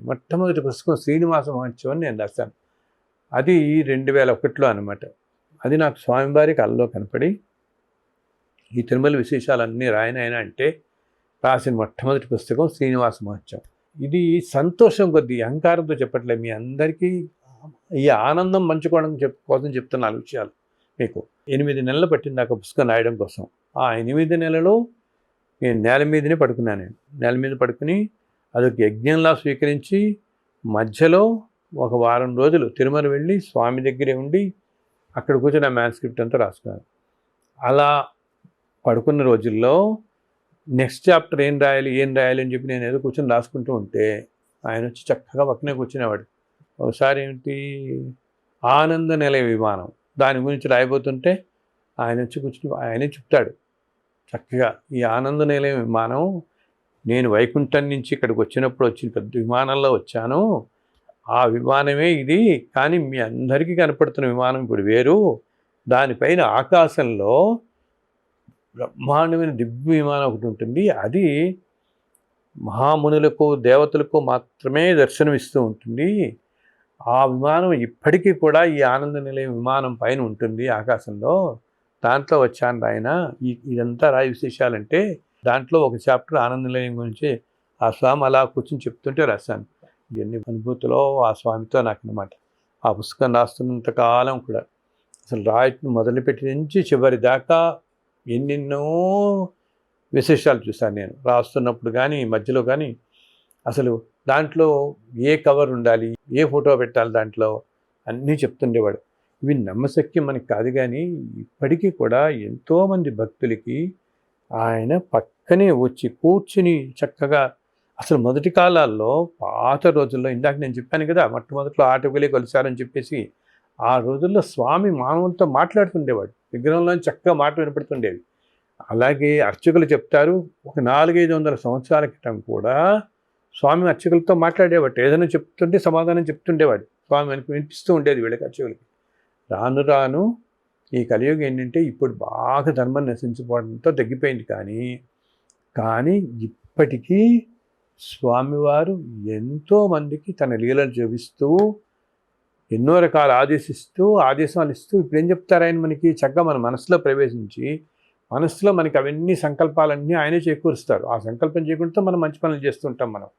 మొట్టమొదటి పుస్తకం శ్రీనివాస మహత్యం అని నేను రాశాను. అది 2001లో అనమాట. అది నాకు స్వామివారి కలలో కనపడి ఈ తిరుమల విశేషాలన్నీ రాయనాయన అంటే రాసిన మొట్టమొదటి పుస్తకం శ్రీనివాస మహత్యం. ఇది సంతోషం కొద్దీ అహంకారంతో చెప్పట్లేదు, మీ అందరికీ ఈ ఆనందం పంచుకోవడం కోసం చెప్తున్న 4 విషయాలు మీకు. 8 నెలలు పట్టింది నాకు పుస్తకం రాయడం కోసం. ఆ 8 నెలలు నేను నేల మీదనే పడుకున్నాను. నేల మీద పడుకుని అదొక యజ్ఞంలా స్వీకరించి మధ్యలో ఒక వారం రోజులు తిరుమల వెళ్ళి స్వామి దగ్గరే ఉండి అక్కడ కూర్చొని ఆ మ్యాన్స్క్రిప్ట్ అంతా రాసుకున్నాను. అలా పడుకున్న రోజుల్లో నెక్స్ట్ చాప్టర్ ఏం రాయాలి అని చెప్పి నేను ఏదో కూర్చొని రాసుకుంటూ ఉంటే ఆయన వచ్చి చక్కగా పక్కనే కూర్చునేవాడు. ఒకసారి ఏంటి ఆనంద నిలయ విమానం దాని గురించి రాయబోతుంటే ఆయన వచ్చి కూర్చుని ఆయనే చెప్తాడు చక్కగా, ఈ ఆనంద నిలయ విమానం నేను వైకుంఠం నుంచి ఇక్కడికి వచ్చినప్పుడు వచ్చిన పెద్ద విమానంలో వచ్చాను, ఆ విమానమే ఇది, కానీ మీ అందరికీ కనపడుతున్న విమానం ఇప్పుడు వేరు, దానిపైన ఆకాశంలో బ్రహ్మాండమైన దివ్య విమానం ఒకటి ఉంటుంది, అది మహామునులకు దేవతలకు మాత్రమే దర్శనమిస్తూ ఉంటుంది, ఆ విమానం ఇప్పటికీ కూడా ఈ ఆనంద నిలయం విమానం పైన ఉంటుంది ఆకాశంలో, దాంట్లో వచ్చాను ఆయన. ఇదంతా రాయి విశేషాలంటే దాంట్లో ఒక చాప్టర్ ఆనంద నిలయం గురించి ఆ స్వామి అలా కూర్చొని చెప్తుంటే రాశాను. ఎన్ని అనుభూతిలో ఆ స్వామితో నాకు అనమాట. ఆ పుస్తకం రాస్తున్నంత కాలం కూడా అసలు రాయటం మొదలుపెట్టి నుంచి చివరి దాకా ఎన్నెన్నో విశేషాలు చూశాను నేను రాస్తున్నప్పుడు కానీ మధ్యలో కానీ. అసలు దాంట్లో ఏ కవర్ ఉండాలి, ఏ ఫోటో పెట్టాలి, దాంట్లో అన్నీ చెప్తుండేవాడు. ఇవి నమ్మశక్యం మనకి కాదు, కానీ ఇప్పటికీ కూడా ఎంతోమంది భక్తులకి ఆయన పక్కనే వచ్చి కూర్చుని చక్కగా. అసలు మొదటి కాలాల్లో పాత రోజుల్లో ఇందాక నేను చెప్పాను కదా, మొట్టమొదట్లో ఆటవిలే కొలిసారని చెప్పేసి, ఆ రోజుల్లో స్వామి మానవులతో మాట్లాడుతుండేవాడు, విగ్రహంలో చక్కగా మాట వినపడుతుండేవి. అలాగే అర్చకులు చెప్తారు, ఒక 400-500 సంవత్సరాల క్రితం కూడా స్వామి అర్చకులతో మాట్లాడేవాడు, ఏదైనా చెప్తుంటే సమాధానం చెప్తుండేవాడు, స్వామి మనకి వినిపిస్తూ ఉండేది వీళ్ళకి అర్చకులకి. రాను రాను ఈ కలియుగం ఏంటంటే ఇప్పుడు బాగా ధర్మం నశించిపోవడంతో తగ్గిపోయింది, కానీ ఇప్పటికీ స్వామివారు ఎంతోమందికి తన లీలలు చూపిస్తూ ఎన్నో రకాలు ఆదేశాలు ఇస్తూ ఇప్పుడు ఏం చెప్తారు ఆయన మనకి చక్కగా మన మనసులో ప్రవేశించి మనసులో మనకి అవన్నీ సంకల్పాలన్నీ ఆయనే చేకూరుస్తారు. ఆ సంకల్పం చేయకుండా మనం మంచి పనులు చేస్తుంటాం మనం.